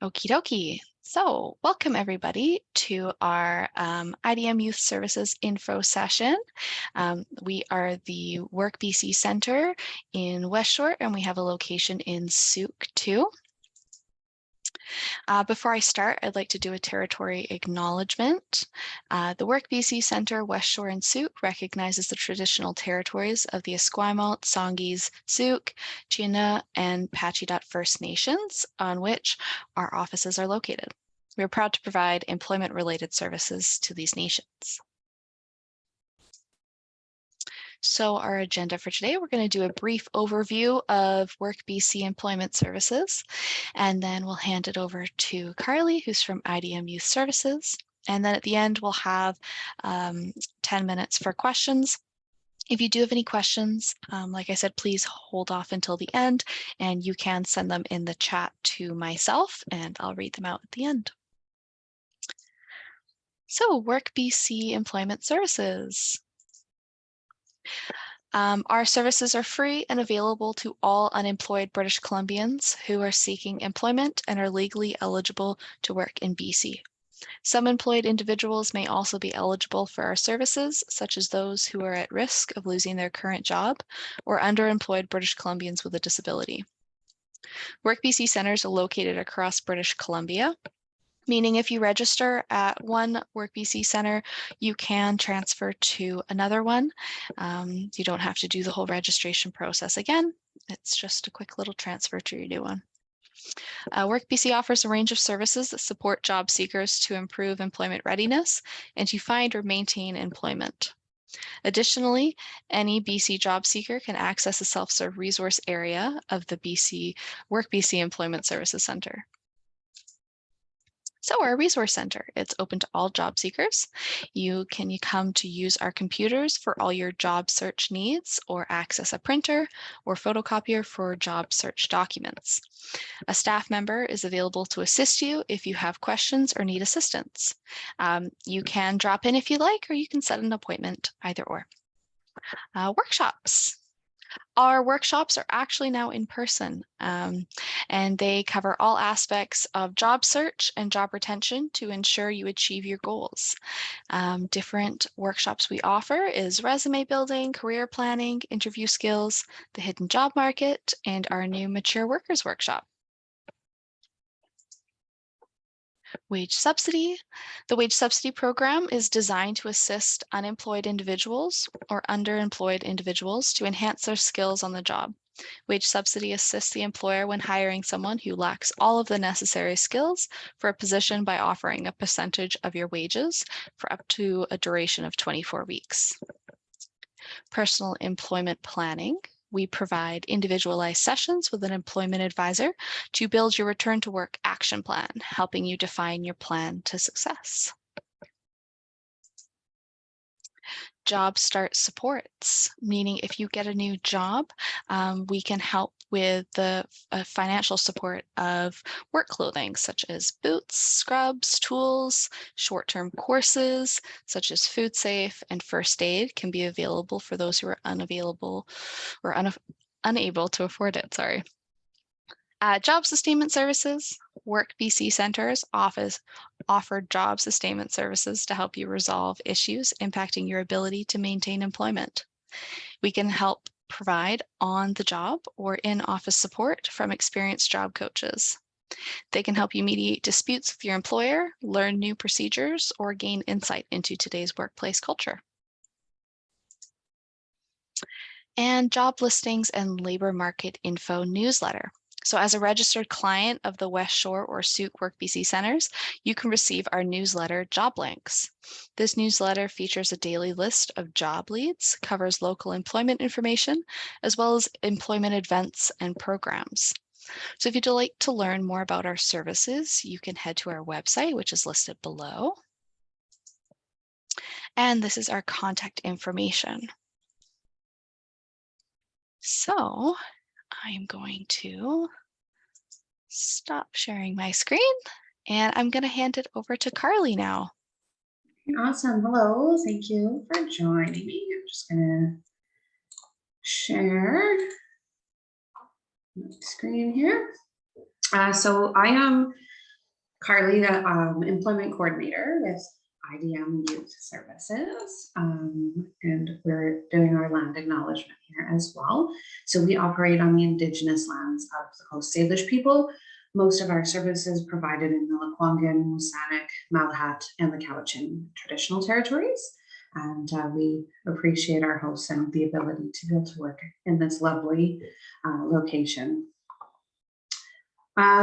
Okie dokie. So welcome everybody to our IDM Youth Services info session. We are the Work BC Center in West Shore, and we have a location in Souk too. Before I start, I'd like to do a territory acknowledgement. The Work BC Center, West Shore and Souk recognizes the traditional territories of the Esquimalt, Songhees, Souk, Chinook, and Patchedot First Nations on which our offices are located. We are proud to provide employment-related services to these nations. So our agenda for today, we're going to do a brief overview of Work BC Employment Services, and then we'll hand it over to Carly, who's from IDM Youth Services. And then at the end, we'll have 10 minutes for questions. If you do have any questions, like I said, please hold off until the end, and you can send them in the chat to myself, and I'll read them out at the end. So Work BC Employment Services. Our services are free and available to all unemployed British Columbians who are seeking employment and are legally eligible to work in BC. Some employed individuals may also be eligible for our services, such as those who are at risk of losing their current job or underemployed British Columbians with a disability. Work BC centers are located across British Columbia, meaning if you register at one Work BC center, you can transfer to another one. You don't have to do the whole registration process again. It's just a quick little transfer to your new one. Work BC offers a range of services that support job seekers to improve employment readiness and to find or maintain employment. Additionally, any BC job seeker can access a self-serve resource area of the Work BC Employment Services Center. So our resource center, it's open to all job seekers. You can come to use our computers for all your job search needs or access a printer or photocopier for job search documents. A staff member is available to assist you if you have questions or need assistance. You can drop in if you like, or you can set an appointment, either or. Workshops. Our workshops are actually now in person, and they cover all aspects of job search and job retention to ensure you achieve your goals. Different workshops we offer is resume building, career planning, interview skills, the hidden job market, and our new mature workers workshop. Wage subsidy. The wage subsidy program is designed to assist unemployed individuals or underemployed individuals to enhance their skills on the job. Wage subsidy assists the employer when hiring someone who lacks all of the necessary skills for a position by offering a percentage of your wages for up to a duration of 24 weeks. Personal employment planning. We provide individualized sessions with an employment advisor to build your return to work action plan, helping you define your plan to success. Job start supports, meaning if you get a new job, we can help with the financial support of work clothing, such as boots, scrubs, tools, short-term courses, such as food safe and first aid can be available for those who are unable to afford it, sorry. Job sustainment services. Work BC centers offer job sustainment services to help you resolve issues impacting your ability to maintain employment. We can help provide on-the-job or in-office support from experienced job coaches. They can help you mediate disputes with your employer, learn new procedures, or gain insight into today's workplace culture. And job listings and labor market info newsletter. So as a registered client of the West Shore or Souk Work BC centers, you can receive our newsletter Job Links. This newsletter features a daily list of job leads, covers local employment information, as well as employment events and programs. So if you'd like to learn more about our services, you can head to our website, which is listed below. And this is our contact information. So I'm going to stop sharing my screen and I'm going to hand it over to Carly now. Awesome. Hello. Thank you for joining me. I'm just going to share my screen here. So I am Carly, the employment coordinator with IDM Youth Services, and we're doing our land acknowledgement here as well. So we operate on the Indigenous lands of the Coast Salish people. Most of our services provided in the Lekwungen, Moosainic, Malahat, and the Cowichan traditional territories. And we appreciate our hosts and the ability to be able to work in this lovely location.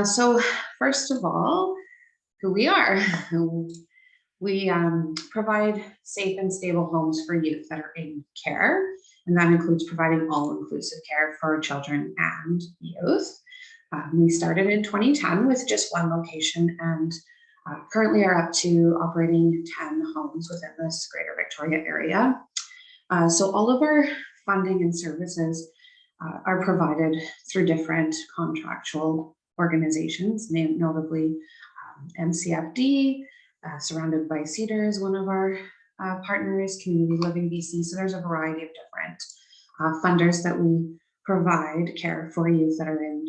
So first of all, who we are. We provide safe and stable homes for youth that are in care, and that includes providing all-inclusive care for children and youth. We started in 2010 with just one location, and currently are up to operating 10 homes within this Greater Victoria area. So all of our funding and services are provided through different contractual organizations, notably MCFD, surrounded by Cedar is one of our partners, Community Living BC. So there's a variety of different funders that we provide care for youth that are in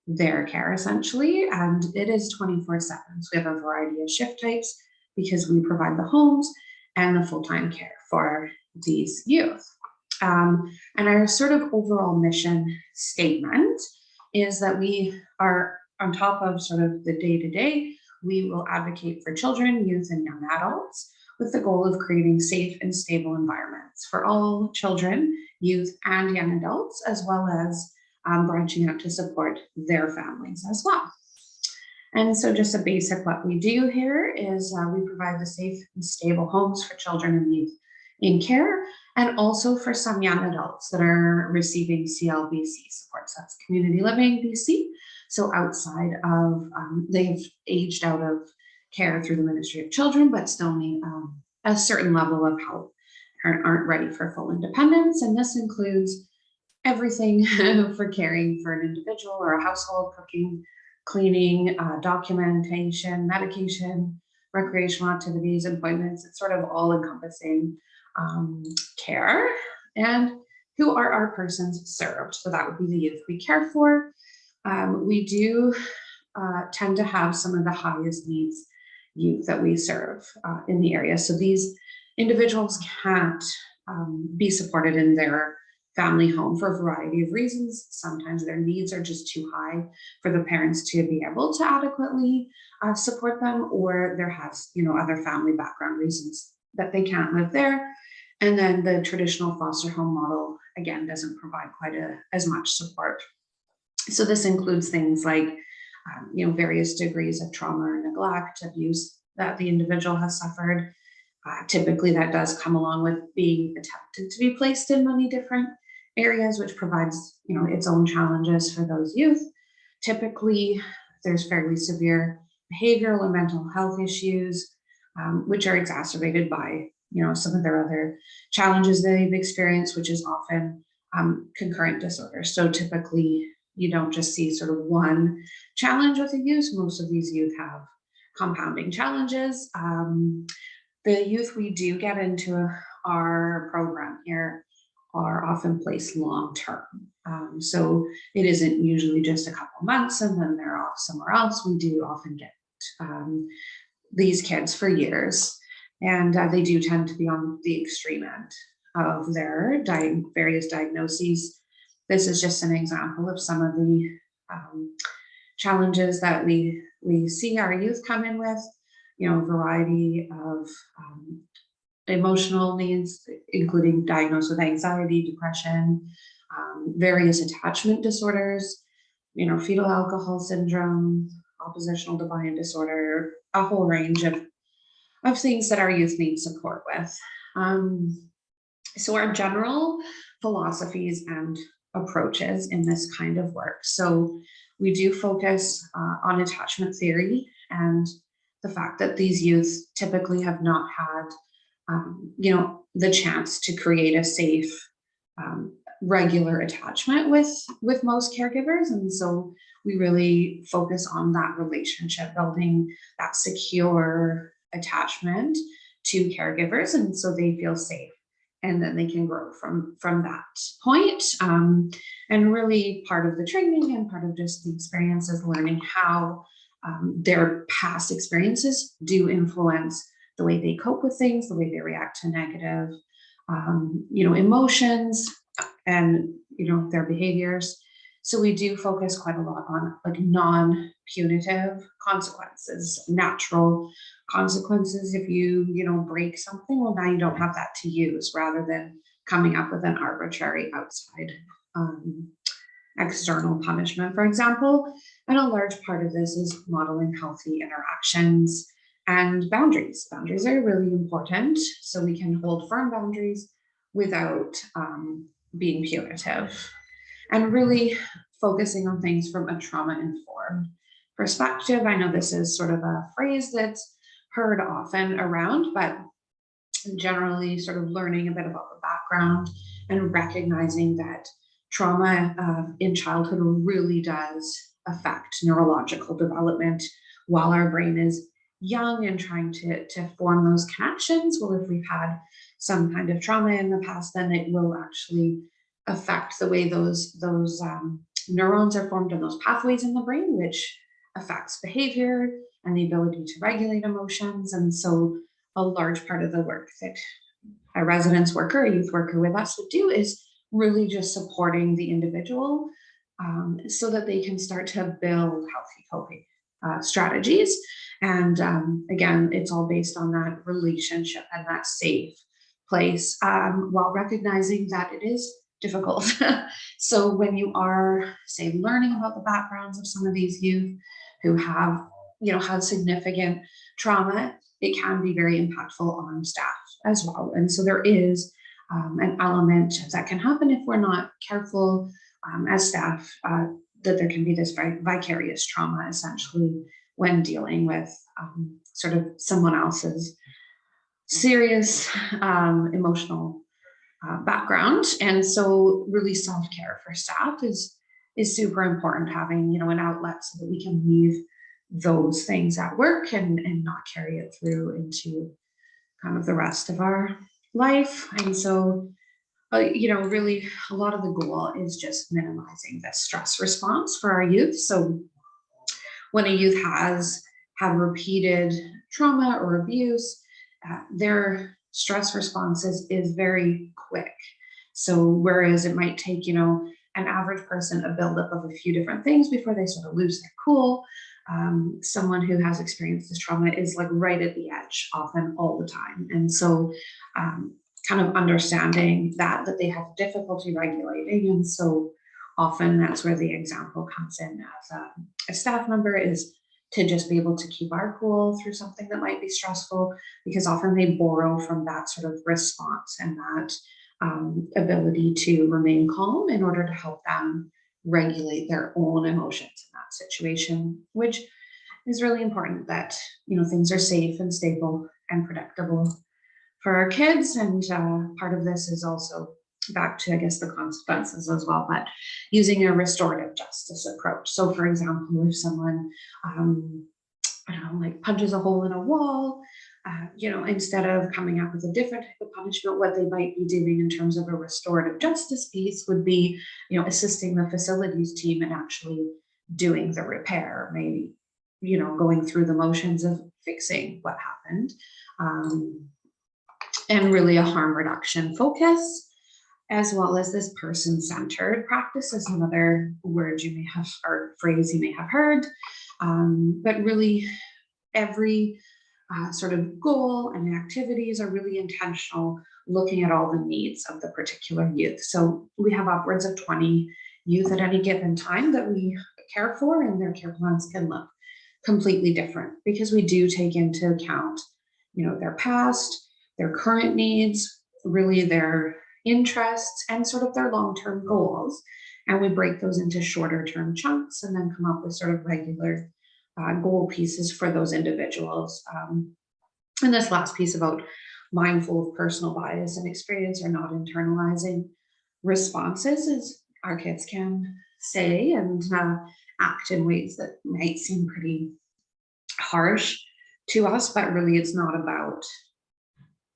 their care essentially. And it is 24/7. So we have a variety of shift types because we provide the homes and the full-time care for these youth. And our sort of overall mission statement is that we are on top of sort of the day-to-day, we will advocate for children, youth, and young adults with the goal of creating safe and stable environments for all children, youth, and young adults, as well as branching out to support their families as well. And so just a basic what we do here is we provide the safe and stable homes for children and youth in care, and also for some young adults that are receiving CLBC supports. That's Community Living BC. So outside of, they've aged out of care through the Ministry of Children, but still need a certain level of help, aren't ready for full independence. And this includes everything for caring for an individual or a household, cooking, cleaning, documentation, medication, recreational activities, appointments. It's sort of all encompassing care. And who are our persons served? So that would be the youth we care for. We do tend to have some of the highest needs youth that we serve in the area. So these individuals can't be supported in their family home for a variety of reasons. Sometimes their needs are just too high for the parents to be able to adequately support them, or there has, other family background reasons that they can't live there. And then the traditional foster home model, again, doesn't provide quite as much support. So this includes things like, various degrees of trauma or neglect, abuse that the individual has suffered. Typically that does come along with being attempted to be placed in many different areas, which provides, its own challenges for those youth. Typically, there's fairly severe behavioral and mental health issues, which are exacerbated by, some of their other challenges they've experienced, which is often concurrent disorders. So typically, you don't just see sort of one challenge with the youth. Most of these youth have compounding challenges. The youth we do get into our program here are often placed long-term. So it isn't usually just a couple months and then they're off somewhere else. We do often get these kids for years, and they do tend to be on the extreme end of their various diagnoses. This is just an example of some of the challenges that we see our youth come in with, a variety of emotional needs, including diagnosed with anxiety, depression, various attachment disorders, fetal alcohol syndrome, oppositional defiant disorder, a whole range of things that our youth need support with. So our general philosophies and approaches in this kind of work. So we do focus on attachment theory and the fact that these youth typically have not had the chance to create a safe, regular attachment with most caregivers. And so we really focus on that relationship, building that secure attachment to caregivers. And so they feel safe and then they can grow from that point. And really part of the training and part of just the experience is learning how their past experiences do influence the way they cope with things, the way they react to negative, emotions and, their behaviors. So we do focus quite a lot on like non-punitive consequences, natural consequences. If you break something, well, now you don't have that to use, rather than coming up with an arbitrary outside um, external punishment, for example. And a large part of this is modeling healthy interactions and boundaries. Boundaries are really important, so we can hold firm boundaries without being punitive, and really focusing on things from a trauma informed perspective. I know this is sort of a phrase that's heard often around, but generally sort of learning a bit about the background and recognizing that trauma in childhood really does affect neurological development while our brain is young and trying to form those connections. Well, if we've had some kind of trauma in the past, then it will actually affect the way those neurons are formed in those pathways in the brain, which affects behavior and the ability to regulate emotions. And so a large part of the work that a residence worker, a youth worker with us would do is really just supporting the individual so that they can start to build healthy coping strategies. And again, it's all based on that relationship and that safe place, while recognizing that it is difficult. So when you are, say, learning about the backgrounds of some of these youth who have, had significant trauma, it can be very impactful on staff as well. And so there is an element that can happen if we're not careful as staff, that there can be this vicarious trauma essentially when dealing with sort of someone else's serious emotional background. And so really self-care for staff is super important, having, an outlet so that we can leave those things at work and not carry it through into kind of the rest of our life. And so, really a lot of the goal is just minimizing the stress response for our youth. So when a youth has had repeated trauma or abuse, their stress response is very quick. So whereas it might take, an average person a buildup of a few different things before they sort of lose their cool, someone who has experienced this trauma is like right at the edge often all the time. And so kind of understanding that they have difficulty regulating. And so often that's where the example comes in as a staff member, is to just be able to keep our cool through something that might be stressful, because often they borrow from that sort of response and that ability to remain calm in order to help them regulate their own emotions in that situation, which is really important, that things are safe and stable and predictable for our kids. And part of this is also back to, I guess, the consequences as well, but using a restorative justice approach. So for example, if someone I don't know, like punches a hole in a wall, instead of coming up with a different type of punishment, what they might be doing in terms of a restorative justice piece would be, assisting the facilities team in actually doing the repair, maybe, going through the motions of fixing what happened, and really a harm reduction focus, as well as this person-centered practice is another word you may have, or phrase you may have heard. But really every sort of goal and activities are really intentional, looking at all the needs of the particular youth. So we have upwards of 20 youth at any given time that we care for, and their care plans can look completely different because we do take into account, their past, their current needs, really their interests, and sort of their long-term goals. And we break those into shorter term chunks and then come up with sort of regular goal pieces for those individuals. And this last piece about mindful of personal bias and experience, or not internalizing responses, is our kids can say and act in ways that might seem pretty harsh to us, but really it's not about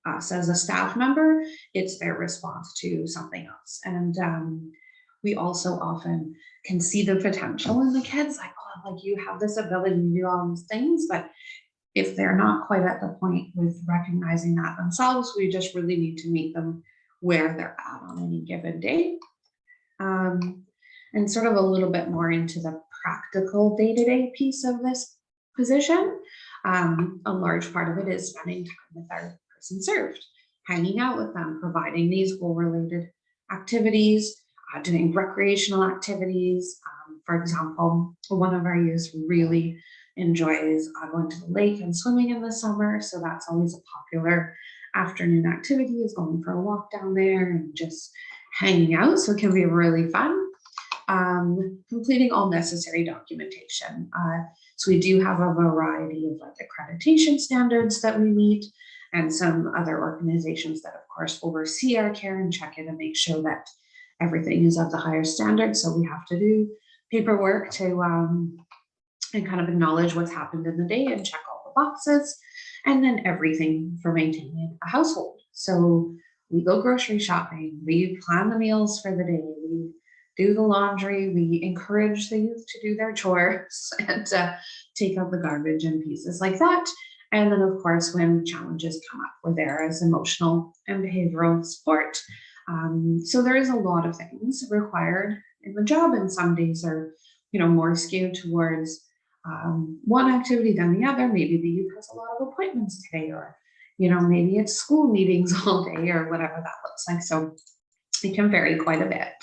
us as a staff member, it's their response to something else. And we also often can see the potential in the kids, like, oh, like you have this ability to do all these things, but if they're not quite at the point with recognizing that themselves, we just really need to meet them where they're at on any given day. And sort of a little bit more into the practical day-to-day piece of this position. A large part of it is spending time with our person served, hanging out with them, providing these goal-related activities, doing recreational activities. For example, one of our youth really enjoys going to the lake and swimming in the summer, so that's always a popular afternoon activity, is going for a walk down there and just hanging out, so it can be really fun. Completing all necessary documentation. So we do have a variety of like accreditation standards that we meet, and some other organizations that of course oversee our care and check it and make sure that everything is of the higher standard. So we have to do paperwork to and kind of acknowledge what's happened in the day and check all the boxes, and then everything for maintaining a household. So we go grocery shopping, we plan the meals for the day, we do the laundry, we encourage the youth to do their chores and take out the garbage and pieces like that. And then of course, when challenges come up, we're there as emotional and behavioral support. So there is a lot of things required in the job, and some days are, more skewed towards one activity than the other. Maybe the youth has a lot of appointments today, or maybe it's school meetings all day, or whatever that looks like. So it can vary quite a bit.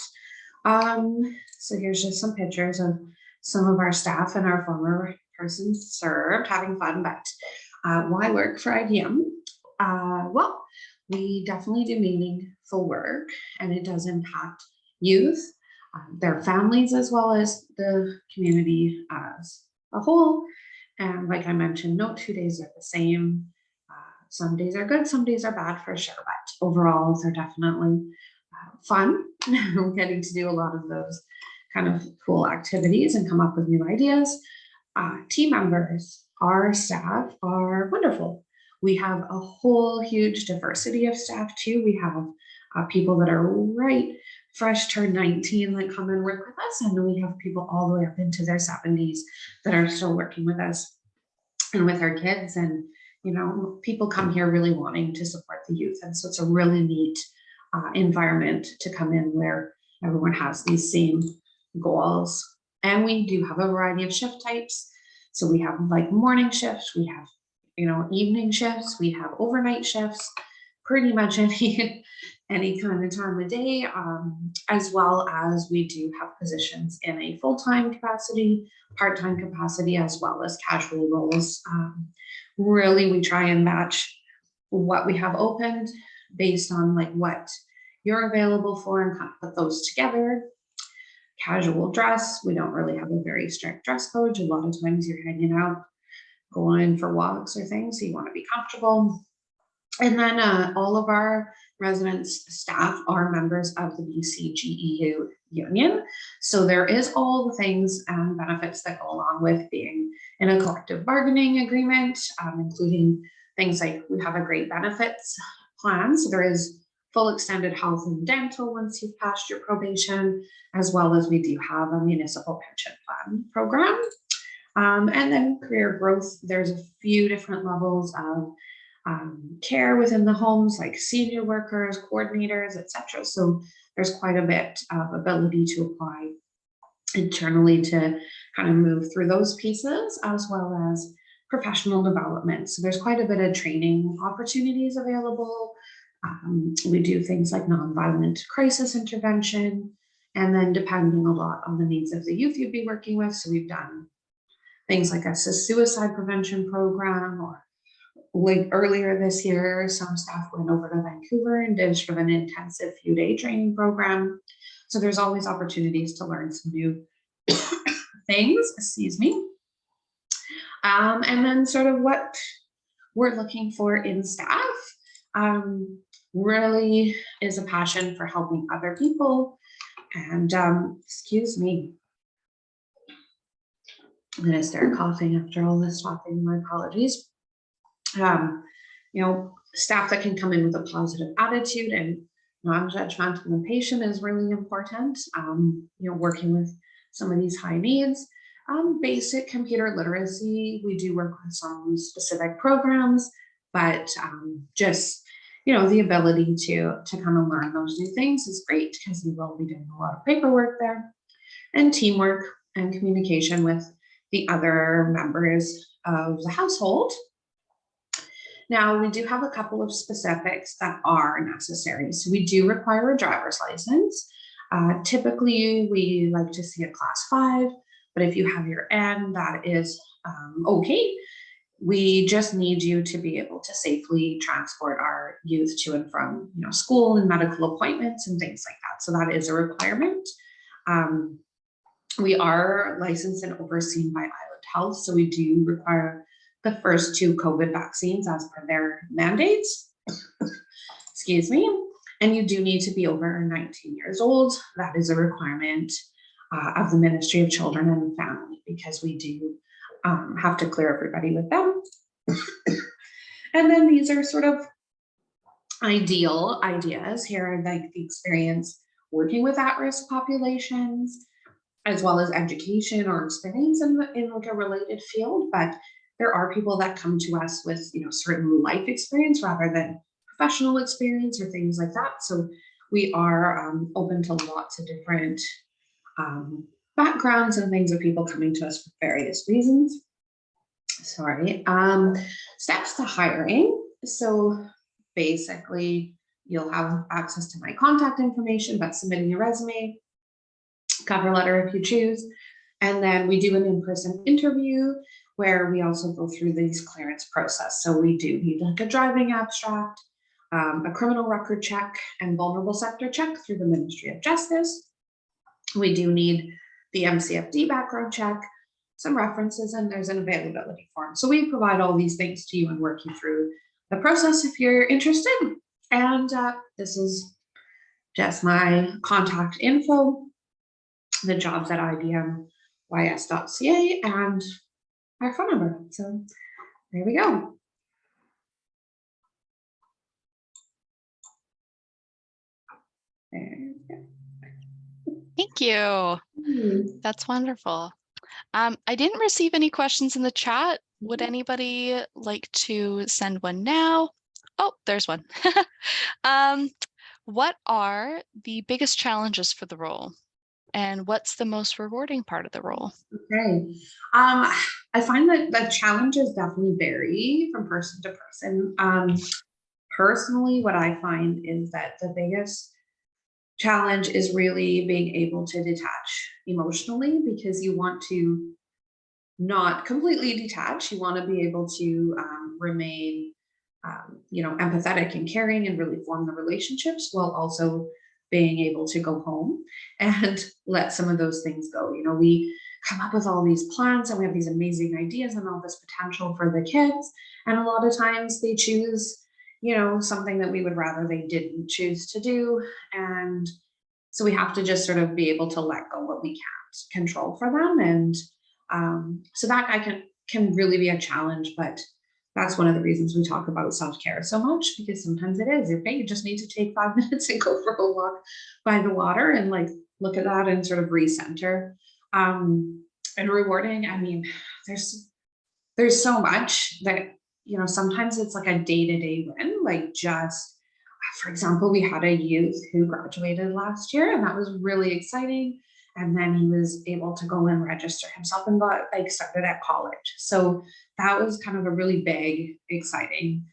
So here's just some pictures of some of our staff and our former persons served having fun. But why work for IDM? Well, we definitely do meaningful work, and it does impact youth, their families, as well as the community as a whole. And like I mentioned, no 2 days are the same. Some days are good, some days are bad for sure, but overall they're definitely fun. Getting to do a lot of those kind of cool activities and come up with new ideas. Team members, our staff are wonderful. We have a whole huge diversity of staff too. We have people that are fresh turned 19 that come and work with us, and we have people all the way up into their 70s that are still working with us and with our kids. And people come here really wanting to support the youth, and so it's a really neat environment to come in where everyone has these same goals. And we do have a variety of shift types. So we have like morning shifts, we have evening shifts, we have overnight shifts, pretty much any kind of time of day, as well as we do have positions in a full-time capacity, part-time capacity, as well as casual roles. Really, we try and match what we have opened based on like what you're available for, and kind of put those together. Casual dress, we don't really have a very strict dress code. A lot of times you're hanging out, going for walks or things, so you want to be comfortable. And then all of our residents staff are members of the BCGEU union. So there is all the things and benefits that go along with being in a collective bargaining agreement, including things like we have a great benefits plan. So there is full extended health and dental once you've passed your probation, as well as we do have a municipal pension plan program. And then career growth, there's a few different levels of care within the homes, like senior workers, coordinators, etc. So there's quite a bit of ability to apply internally to kind of move through those pieces, as well as professional development. So there's quite a bit of training opportunities available. We do things like nonviolent crisis intervention, and then depending a lot on the needs of the youth you'd be working with. So we've done things like a suicide prevention program, or like earlier this year, some staff went over to Vancouver and did sort of an intensive few-day training program. So there's always opportunities to learn some new things, excuse me. And then sort of what we're looking for in staff really is a passion for helping other people. And excuse me, I'm gonna start coughing after all this talking, my apologies. Staff that can come in with a positive attitude and Non-judgmental and patient is really important. Working with some of these high needs. Basic computer literacy, we do work with some specific programs, but just the ability to kind of learn those new things is great because you will be doing a lot of paperwork there. And teamwork and communication with the other members of the household. Now, we do have a couple of specifics that are necessary. So we do require a driver's license. Typically, we like to see a class 5, but if you have your N, that is okay. We just need you to be able to safely transport our youth to and from school and medical appointments and things like that. So that is a requirement. We are licensed and overseen by Island Health, so we do require the first 2 COVID vaccines as per their mandates. Excuse me. And you do need to be over 19 years old. That is a requirement of the Ministry of Children and Family because we do have to clear everybody with them. And then these are sort of ideal ideas here, like the experience working with at-risk populations, as well as education or experience in like a related field. But there are people that come to us with certain life experience rather than professional experience or things like that. So we are open to lots of different backgrounds and things of people coming to us for various reasons. Steps to hiring. So basically, you'll have access to my contact information, but submitting your resume, cover letter if you choose. And then we do an in-person interview where we also go through these clearance process. So we do need like a driving abstract, a criminal record check, and vulnerable sector check through the Ministry of Justice. We do need the MCFD background check, some references, and there's an availability form. So we provide all these things to you and work you through the process if you're interested. And this is just my contact info, the jobs at idmys.ca, and our phone number. So there we go. There we go. Thank you. That's wonderful. I didn't receive any questions in the chat. Would anybody like to send one now? Oh, there's one. What are the biggest challenges for the role? And what's the most rewarding part of the role? Okay. I find that the challenges definitely vary from person to person. Personally, what I find is that the biggest challenge is really being able to detach emotionally because you want to not completely detach. You want to be able to remain, empathetic and caring and really form the relationships while also being able to go home and let some of those things go. We come up with all these plans and we have these amazing ideas and all this potential for the kids. And a lot of times they choose, something that we would rather they didn't choose to do. And so we have to just sort of be able to let go what we can't control for them. And so that can really be a challenge, but that's one of the reasons we talk about self-care so much, because sometimes it is, okay, you just need to take 5 minutes and go for a walk by the water and like look at that and sort of recenter. And rewarding, I mean, there's so much that, sometimes it's like a day-to-day win, like just, for example, we had a youth who graduated last year and that was really exciting. And then he was able to go and register himself and got started at college. So that was kind of a really big, exciting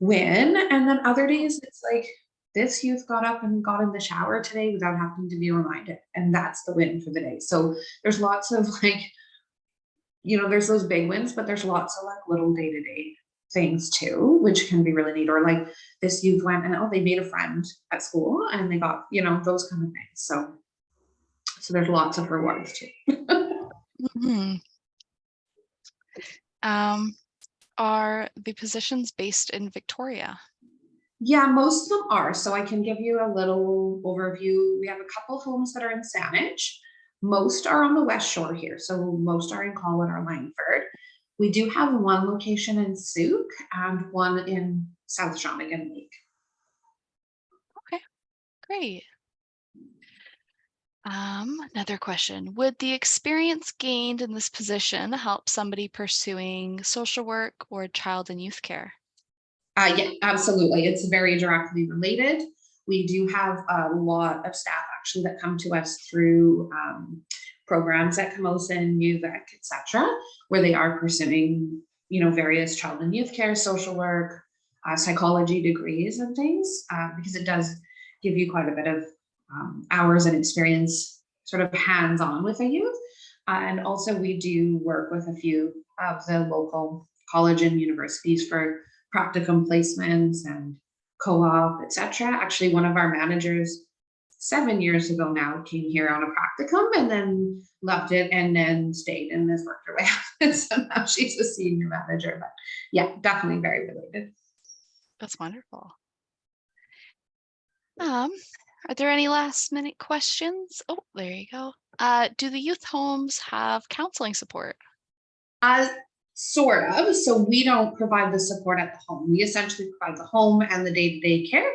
win. And then other days it's like this youth got up and got in the shower today without having to be reminded. And that's the win for the day. So there's lots of there's those big wins, but there's lots of little day-to-day things too, which can be really neat. Or like this youth went and they made a friend at school and they got, those kind of things. So there's lots of rewards too. Mm-hmm. Are the positions based in Victoria? Yeah, most of them are. So I can give you a little overview. We have a couple homes that are in Saanich. Most are on the West Shore here. So most are in Colwyn or Langford. We do have one location in Souk and one in South Shawnigan Lake. Okay. Great. Another question. Would the experience gained in this position help somebody pursuing social work or child and youth care? Yeah, absolutely. It's very directly related. We do have a lot of staff actually that come to us through programs at Camosun, UVic, etc., where they are pursuing, various child and youth care, social work, psychology degrees and things, because it does give you quite a bit of hours and experience, sort of hands-on with a youth. And also, we do work with a few of the local college and universities for practicum placements and co-op, etc. Actually, one of our managers 7 years ago now came here on a practicum and then left it and then stayed and has worked her way up. So now she's a senior manager. But yeah, definitely very related. That's wonderful. Are there any last minute questions? Oh, there you go. Do the youth homes have counseling support? Uh, Sort of. So we don't provide the support at the home. We essentially provide the home and the day-to-day care.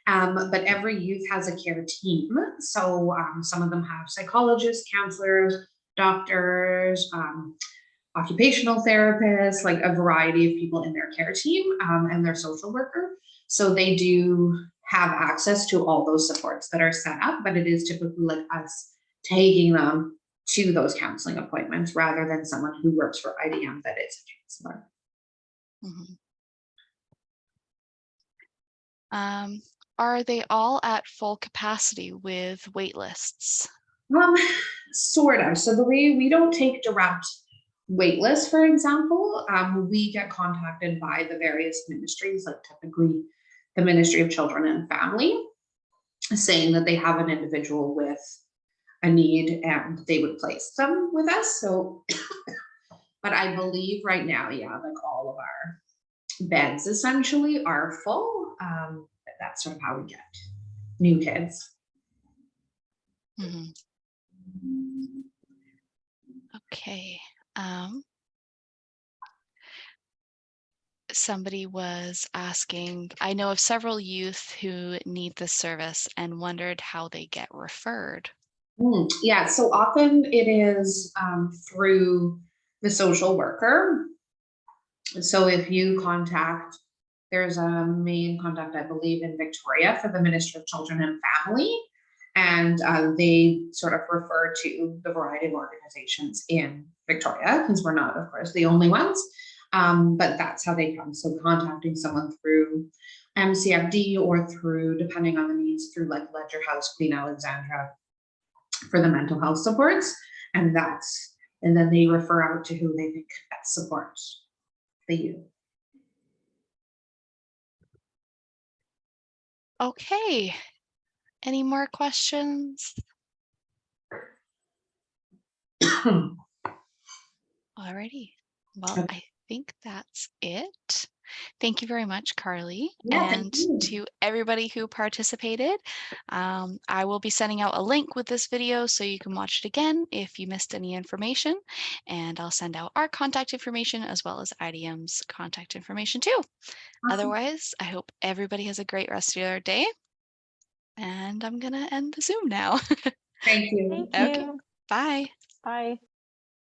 But every youth has a care team. So some of them have psychologists, counselors, doctors, occupational therapists, like a variety of people in their care team, and their social worker. So they do have access to all those supports that are set up, but it is typically like us taking them to those counseling appointments rather than someone who works for IDM that is a counselor. Mhm. Are they all at full capacity with wait lists? Um, Sort of. So the way we don't take direct wait lists, for example, we get contacted by the various ministries, like typically the Ministry of Children and Family, saying that they have an individual with a need and they would place them with us. So, but I believe right now, yeah, like all of our beds essentially are full. That's sort of how we get new kids. Mhm. Okay. Um, Somebody was asking, I know of several youth who need this service and wondered how they get referred. Yeah, so often it is through the social worker. So if you contact, there's a main contact, I believe, in Victoria for the Ministry of Children and Family, and they sort of refer to the variety of organizations in Victoria, because we're not, of course, the only ones. But that's how they come. So contacting someone through MCFD or through, depending on the needs, through like Ledger House, Queen Alexandra for the mental health supports, and then they refer out to who they think best supports the youth. Okay. Any more questions? Alrighty. Well, I think that's it. Thank you very much, Carly. Yeah, thank And you. to everybody who participated, I will be sending out a link with this video so you can watch it again if you missed any information. And I'll send out our contact information as well as IDM's contact information too. Awesome. Otherwise, I hope everybody has a great rest of their day. And I'm going to end the Zoom now. Thank you. Thank Okay, you. bye. Bye.